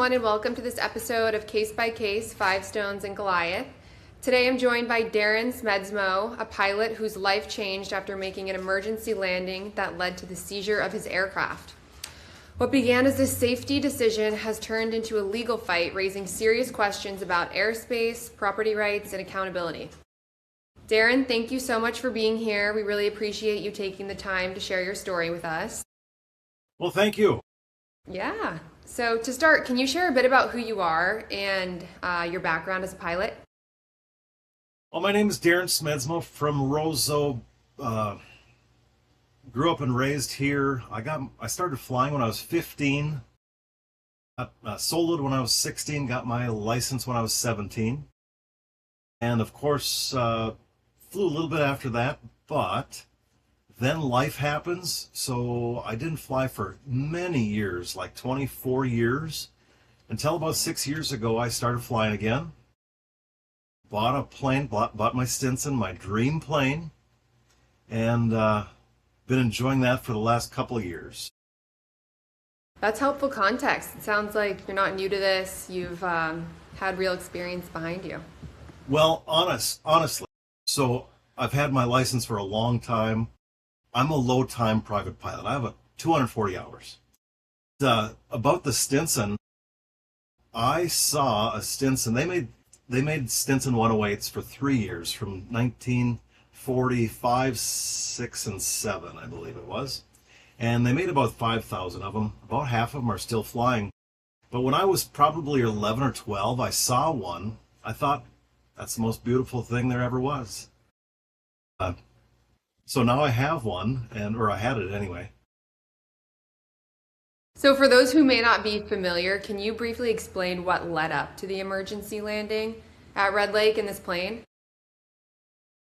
everyone, and welcome to this episode of Case by Case, Five Stones and Goliath. Today I'm joined by Darrin Smedsmo, a pilot whose life changed after making an emergency landing that led to the seizure of his aircraft. What began as a safety decision has turned into a legal fight, raising serious questions about airspace, property rights, and accountability. Darrin, thank you so much for being here. We really appreciate you taking the time to share your story with us. Well, thank you. Yeah. So to start, can you share a bit about who you are and your background as a pilot? Well, my name is Darrin Smedsmo from Roseau. Grew up and raised here. I started flying when I was 15. Got soloed when I was 16. Got my license when I was 17. And of course, flew a little bit after that, but then life happens, so I didn't fly for many years, like 24 years, until about 6 years ago I started flying again. Bought a plane, bought my Stinson, my dream plane, and been enjoying that for the last couple of years. That's helpful context. It sounds like you're not new to this. You've had real experience behind you. Well, honestly, so I've had my license for a long time. I'm a low-time private pilot. I have 240 hours. About the Stinson, I saw a Stinson. They made Stinson 108s for 3 years, from 1945, 6, and 7, I believe it was. And they made about 5,000 of them. About half of them are still flying. But when I was probably 11 or 12, I saw one. I thought, that's the most beautiful thing there ever was. So now I have one, or I had it anyway. So for those who may not be familiar, can you briefly explain what led up to the emergency landing at Red Lake in this plane?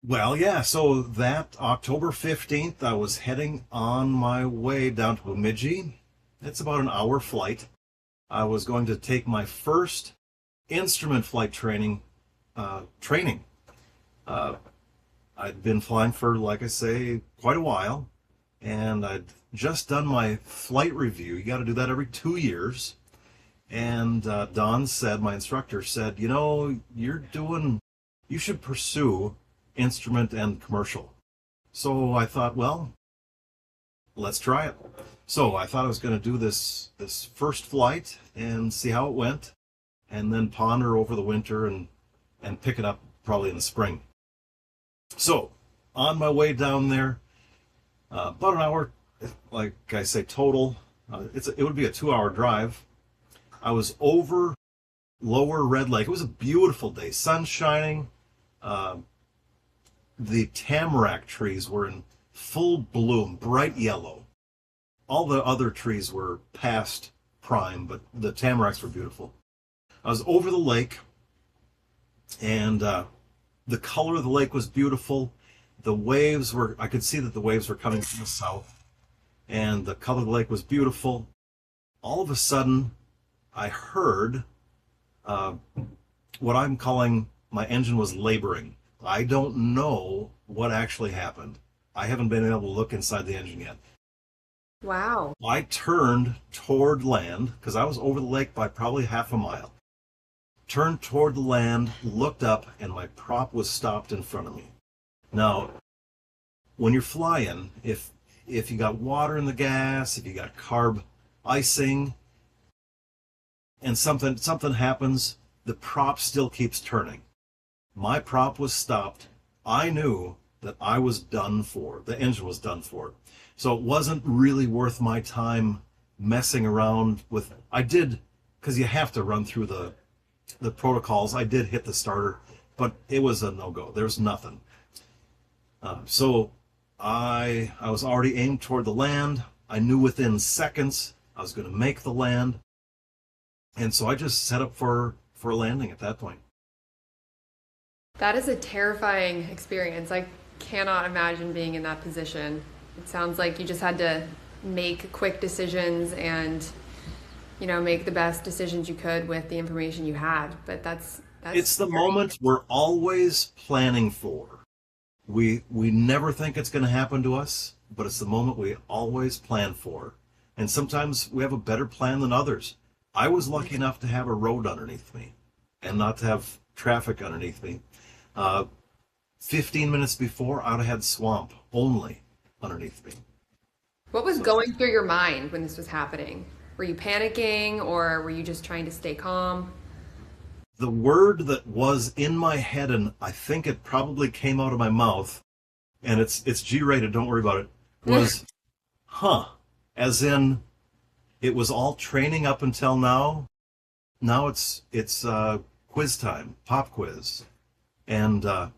Well, yeah, so that October 15th, I was heading on my way down to Bemidji. It's about an hour flight. I was going to take my first instrument flight training. I'd been flying for, like I say, quite a while, and I'd just done my flight review. You got to do that every 2 years. And Don said, my instructor said, you should pursue instrument and commercial. So I thought, well, let's try it. So I thought I was going to do this first flight and see how it went, and then ponder over the winter and pick it up probably in the spring. So, on my way down there, about an hour, like I say, total. It would be a 2-hour drive. I was over Lower Red Lake. It was a beautiful day, sun shining. The tamarack trees were in full bloom, bright yellow. All the other trees were past prime, but the tamaracks were beautiful. I was over the lake, and the color of the lake was beautiful. I could see that the waves were coming from the south, and the color of the lake was beautiful. All of a sudden, I heard what I'm calling my engine was laboring. I don't know what actually happened. I haven't been able to look inside the engine yet. Wow. I turned toward land, because I was over the lake by probably half a mile. Turned toward the land, looked up, and my prop was stopped in front of me. Now, when you're flying, if you got water in the gas, if you got carb icing, and something happens, the prop still keeps turning. My prop was stopped. I knew that I was done for. The engine was done for. So it wasn't really worth my time messing around with. I did, because you have to run through the protocols. I did hit the starter, but it was a no-go. There's nothing. So I was already aimed toward the land. I knew within seconds I was going to make the land. And so I just set up for a landing at that point. That is a terrifying experience. I cannot imagine being in that position. It sounds like you just had to make quick decisions and make the best decisions you could with the information you had. But that's it's the moment we're always planning for. We never think it's going to happen to us, but it's the moment we always plan for. And sometimes we have a better plan than others. I was lucky enough to have a road underneath me and not to have traffic underneath me. Uh, 15 minutes before, I would have had swamp only underneath me. What was So going through your mind when this was happening? Were you panicking or were you just trying to stay calm? the word that was in my head, and I think it probably came out of my mouth, and it's G-rated, don't worry about it, was huh. As in, it was all training up until now. Now it's quiz time, pop quiz. And I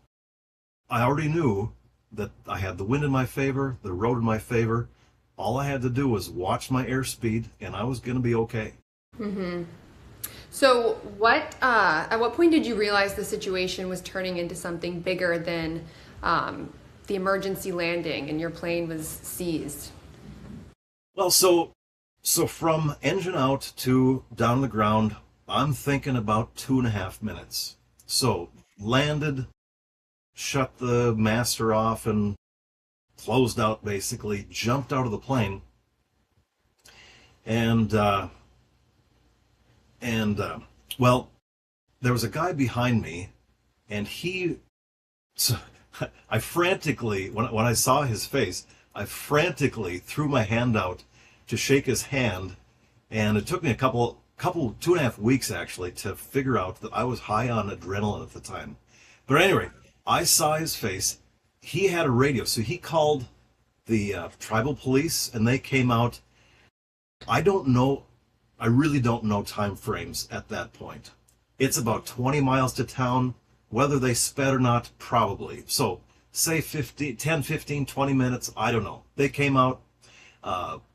already knew that I had the wind in my favor, the road in my favor. All I had to do was watch my airspeed, and I was going to be okay. So, at what point did you realize the situation was turning into something bigger than the emergency landing and your plane was seized? Well, so from engine out to down on the ground, I'm thinking about 2.5 minutes. So landed, shut the master off, and closed out basically, jumped out of the plane, and well, there was a guy behind me, and so I frantically, when I saw his face, I frantically threw my hand out to shake his hand, and it took me a couple 2.5 weeks actually to figure out that I was high on adrenaline at the time. But anyway, I saw his face. He had a radio, so he called the tribal police, and they came out. I don't know. I really don't know time frames at that point. It's about 20 miles to town. Whether they sped or not, probably. So say 10, 15, 20 minutes, I don't know. They came out.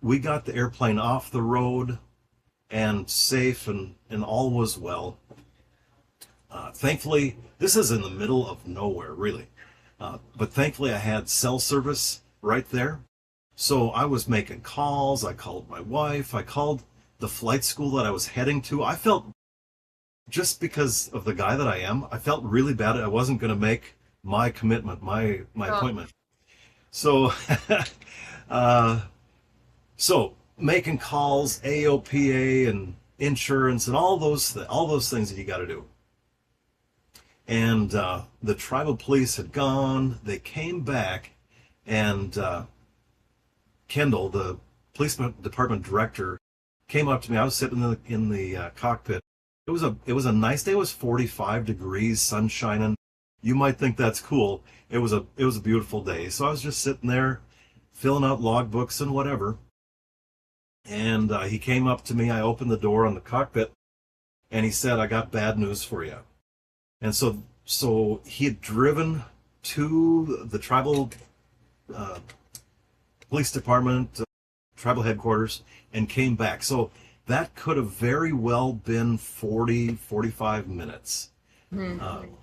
We got the airplane off the road and safe, and all was well. Thankfully, this is in the middle of nowhere, really. But thankfully, I had cell service right there. So I was making calls. I called my wife. I called the flight school that I was heading to. I felt, just because of the guy that I am, I felt really bad. I wasn't going to make my commitment, my appointment. So, so making calls, AOPA and insurance and all those things that you got to do. And the tribal police had gone. They came back, and Kendall, the police department director, came up to me. I was sitting in the cockpit. It was a nice day. It was 45 degrees, sun shining. You might think that's cool. It was a beautiful day. So I was just sitting there, filling out logbooks and whatever. And he came up to me. I opened the door on the cockpit, and he said, "I got bad news for you." And so he had driven to the tribal police department, tribal headquarters, and came back. So that could have very well been 40, 45 minutes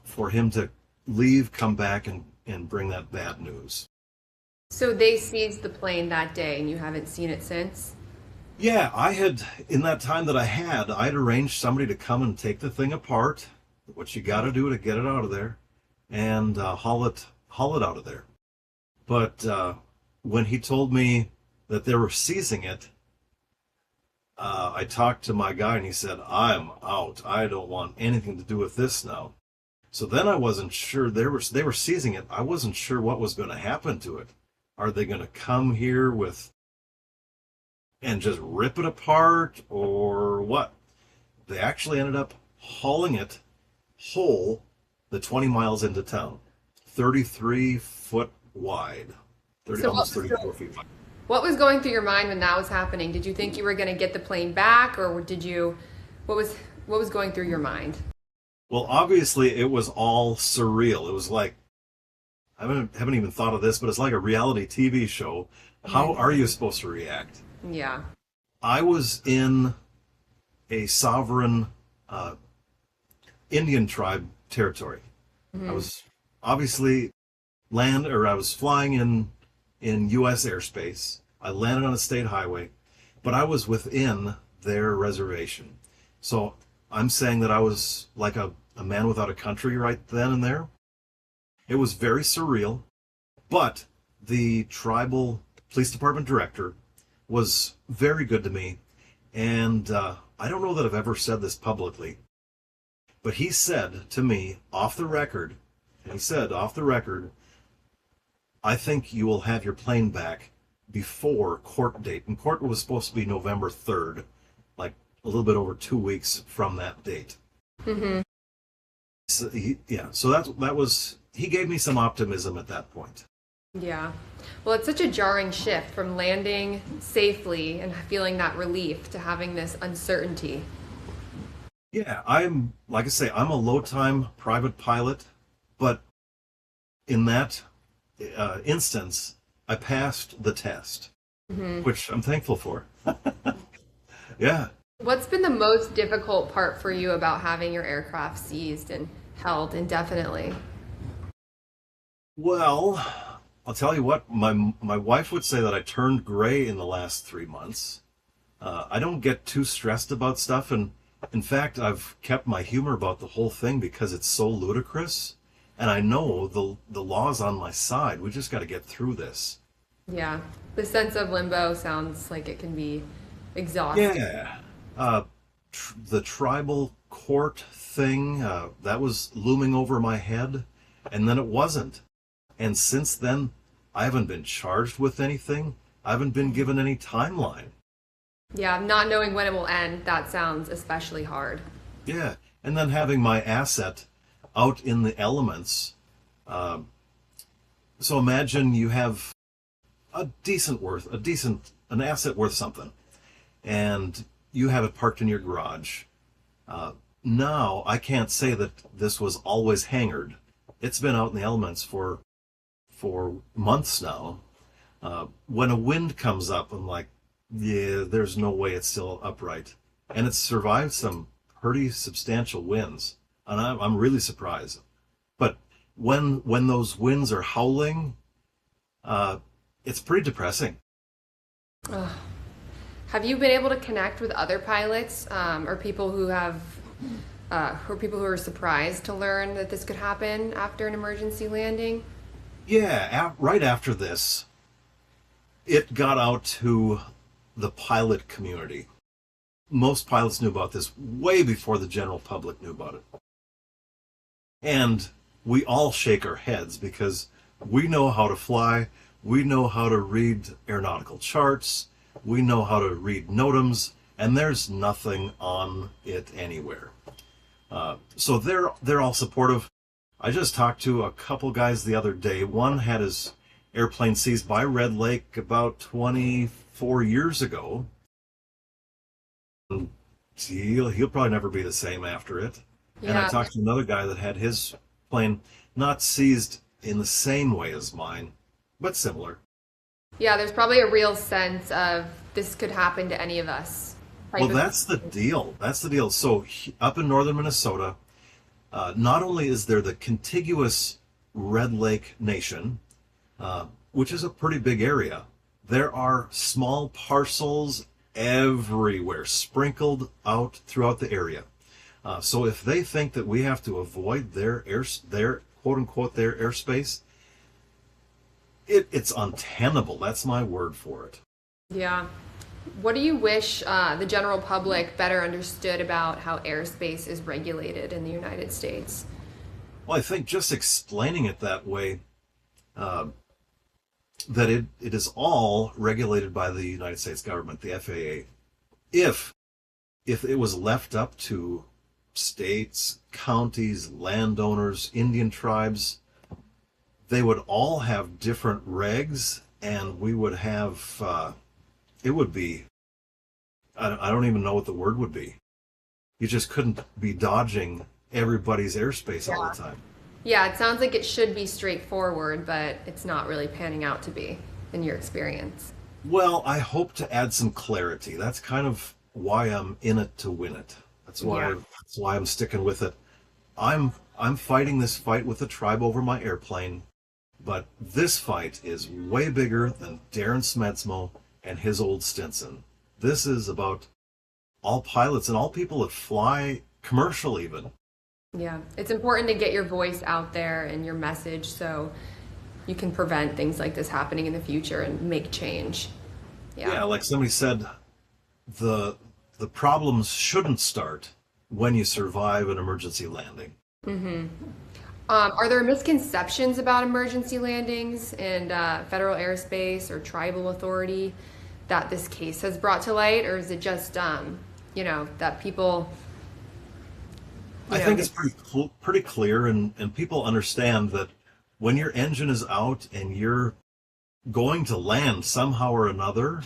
for him to leave, come back, and bring that bad news. So they seized the plane that day and you haven't seen it since? Yeah, I had, in that time that I'd arranged somebody to come and take the thing apart, what you got to do to get it out of there, and haul it out of there. But when he told me that they were seizing it, I talked to my guy, and he said, "I'm out. I don't want anything to do with this now." So then I wasn't sure. They were seizing it. I wasn't sure what was going to happen to it. Are they going to come here and just rip it apart, or what? They actually ended up hauling it whole the 20 miles into town, 33 foot wide, almost 34 feet wide. What was going through your mind when that was happening? Did you think you were going to get the plane back, or what was going through your mind? Well, obviously it was all surreal. It was like, I haven't even thought of this, but it's like a reality TV show. How are you supposed to react? Yeah. I was in a sovereign Indian tribe territory. I was obviously I was flying in U.S. airspace. I landed on a state highway, but I was within their reservation. So I'm saying that I was like a man without a country right then and there. It was very surreal, but the tribal police department director was very good to me, And I don't know that I've ever said this publicly, but he said to me off the record, I think you will have your plane back before court date. And court was supposed to be November 3rd, like a little bit over 2 weeks from that date. Mm-hmm. So that was, he gave me some optimism at that point. Yeah. Well, it's such a jarring shift from landing safely and feeling that relief to having this uncertainty. Yeah, like I say, I'm a low-time private pilot, but in that instance, I passed the test, which I'm thankful for. Yeah. What's been the most difficult part for you about having your aircraft seized and held indefinitely? Well, I'll tell you what, my wife would say that I turned gray in the last 3 months. I don't get too stressed about stuff, and in fact, I've kept my humor about the whole thing because it's so ludicrous, and I know the law's on my side. We just got to get through this. Yeah. The sense of limbo sounds like it can be exhausting. Yeah. The tribal court thing, that was looming over my head, and then it wasn't. And since then, I haven't been charged with anything. I haven't been given any timeline. Yeah, not knowing when it will end, that sounds especially hard. Yeah, and then having my asset out in the elements. So imagine you have an asset worth something, and you have it parked in your garage. Now, I can't say that this was always hangared. It's been out in the elements for months now. When a wind comes up, I'm like, yeah, there's no way it's still upright. And it's survived some pretty substantial winds, and I'm really surprised. But when those winds are howling, it's pretty depressing. Ugh. Have you been able to connect with other pilots or people who are surprised to learn that this could happen after an emergency landing? Yeah, right after this, it got out to the pilot community. Most pilots knew about this way before the general public knew about it. And we all shake our heads because we know how to fly, we know how to read aeronautical charts, we know how to read NOTAMs, and there's nothing on it anywhere. So they're all supportive. I just talked to a couple guys the other day. One had his airplane seized by Red Lake about 24 years ago. He'll probably never be the same after it. Yeah. And I talked to another guy that had his plane not seized in the same way as mine, but similar. Yeah, there's probably a real sense of this could happen to any of us. Well, that's the deal. So up in northern Minnesota, not only is there the contiguous Red Lake Nation, which is a pretty big area, there are small parcels everywhere, sprinkled out throughout the area. So if they think that we have to avoid their quote unquote their airspace, it's untenable. That's my word for it. Yeah. What do you wish the general public better understood about how airspace is regulated in the United States? Well, I think just explaining it that way, that it is all regulated by the United States government, the FAA. If it was left up to states, counties, landowners, Indian tribes, they would all have different regs, and we would have, it would be, I don't even know what the word would be. You just couldn't be dodging everybody's airspace all the time. Yeah, it sounds like it should be straightforward, but it's not really panning out to be, in your experience. Well, I hope to add some clarity. That's kind of why I'm in it to win it. That's why I'm sticking with it. I'm fighting this fight with the tribe over my airplane, but this fight is way bigger than Darrin Smedsmo and his old Stinson. This is about all pilots and all people that fly commercial even. Yeah, it's important to get your voice out there and your message so you can prevent things like this happening in the future and make change. Yeah, like somebody said, the the problems shouldn't start when you survive an emergency landing. Are there misconceptions about emergency landings and federal airspace or tribal authority that this case has brought to light, or is it just, that people, I think it's pretty clear, and people understand that when your engine is out and you're going to land somehow or another,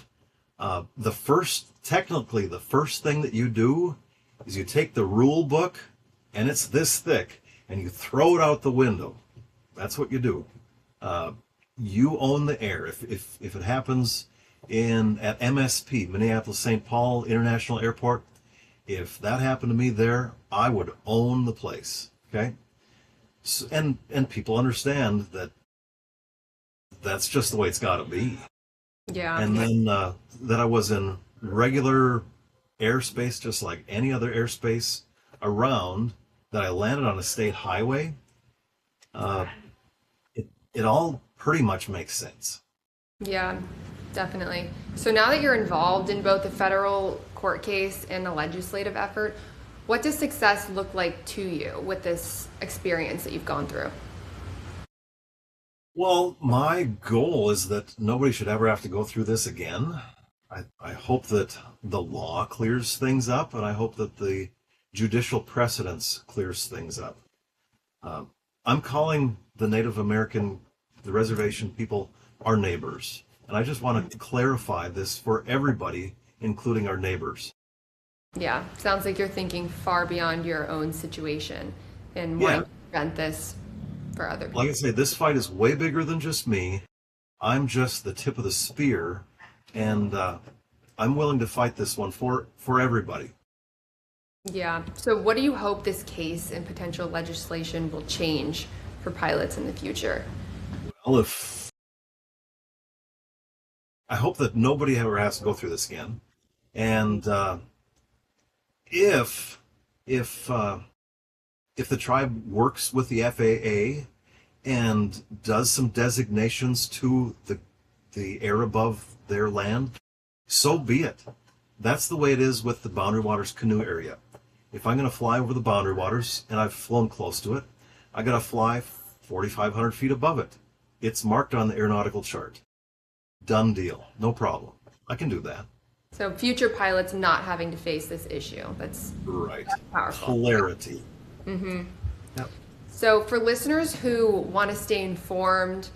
technically the first thing that you do is you take the rule book, and it's this thick, and you throw it out the window. That's what you do. You own the air. If it happens at MSP, Minneapolis St. Paul International Airport, if that happened to me there, I would own the place. Okay? So, and people understand that that's just the way it's got to be. Yeah. And then that I was in regular airspace, just like any other airspace around, that I landed on a state highway. It all pretty much makes sense. Yeah, definitely. So now that you're involved in both the federal court case and the legislative effort, what does success look like to you with this experience that you've gone through? Well, my goal is that nobody should ever have to go through this again. I hope that the law clears things up, and I hope that the judicial precedence clears things up. I'm calling the Native American, the reservation people, our neighbors. And I just want to clarify this for everybody, including our neighbors. Yeah, sounds like you're thinking far beyond your own situation and wanting to prevent this for other people. Like I say, this fight is way bigger than just me. I'm just the tip of the spear, and I'm willing to fight this one for everybody. Yeah. So what do you hope this case and potential legislation will change for pilots in the future? Well, I hope that nobody ever has to go through this again. And if the tribe works with the FAA and does some designations to the air above their land, so be it. That's the way it is with the Boundary Waters canoe area. If I'm going to fly over the Boundary Waters, and I've flown close to it, I got to fly 4,500 feet above it. It's marked on the aeronautical chart. Done deal. No problem. I can do that. So future pilots not having to face this issue. That's right. That's powerful. Clarity. Mm-hmm. Yep. So for listeners who want to stay informed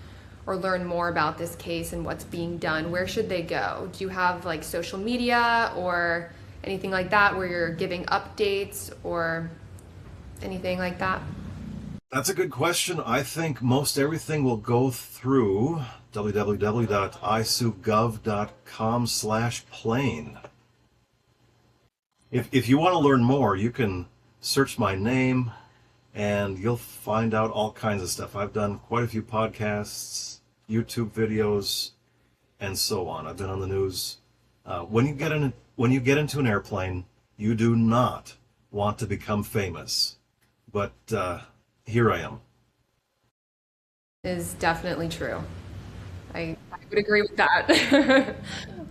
or learn more about this case and what's being done, where should they go? Do you have like social media or anything like that where you're giving updates or anything like that? That's a good question. I think most everything will go through www.isugov.com/plane. If you want to learn more, you can search my name and you'll find out all kinds of stuff. I've done quite a few podcasts, YouTube videos, and so on. I've been on the news. When you get into an airplane, you do not want to become famous. But here I am. Is definitely true. I would agree with that.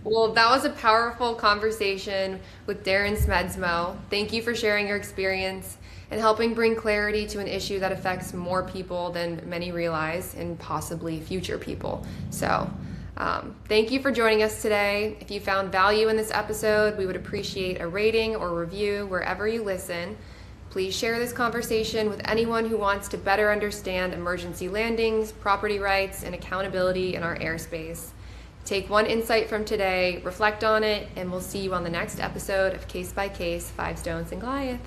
Well, that was a powerful conversation with Darrin Smedsmo. Thank you for sharing your experience and helping bring clarity to an issue that affects more people than many realize and possibly future people. So thank you for joining us today. If you found value in this episode, we would appreciate a rating or review wherever you listen. Please share this conversation with anyone who wants to better understand emergency landings, property rights, and accountability in our airspace. Take one insight from today, reflect on it, and we'll see you on the next episode of Case by Case, 5 Stones and Goliath.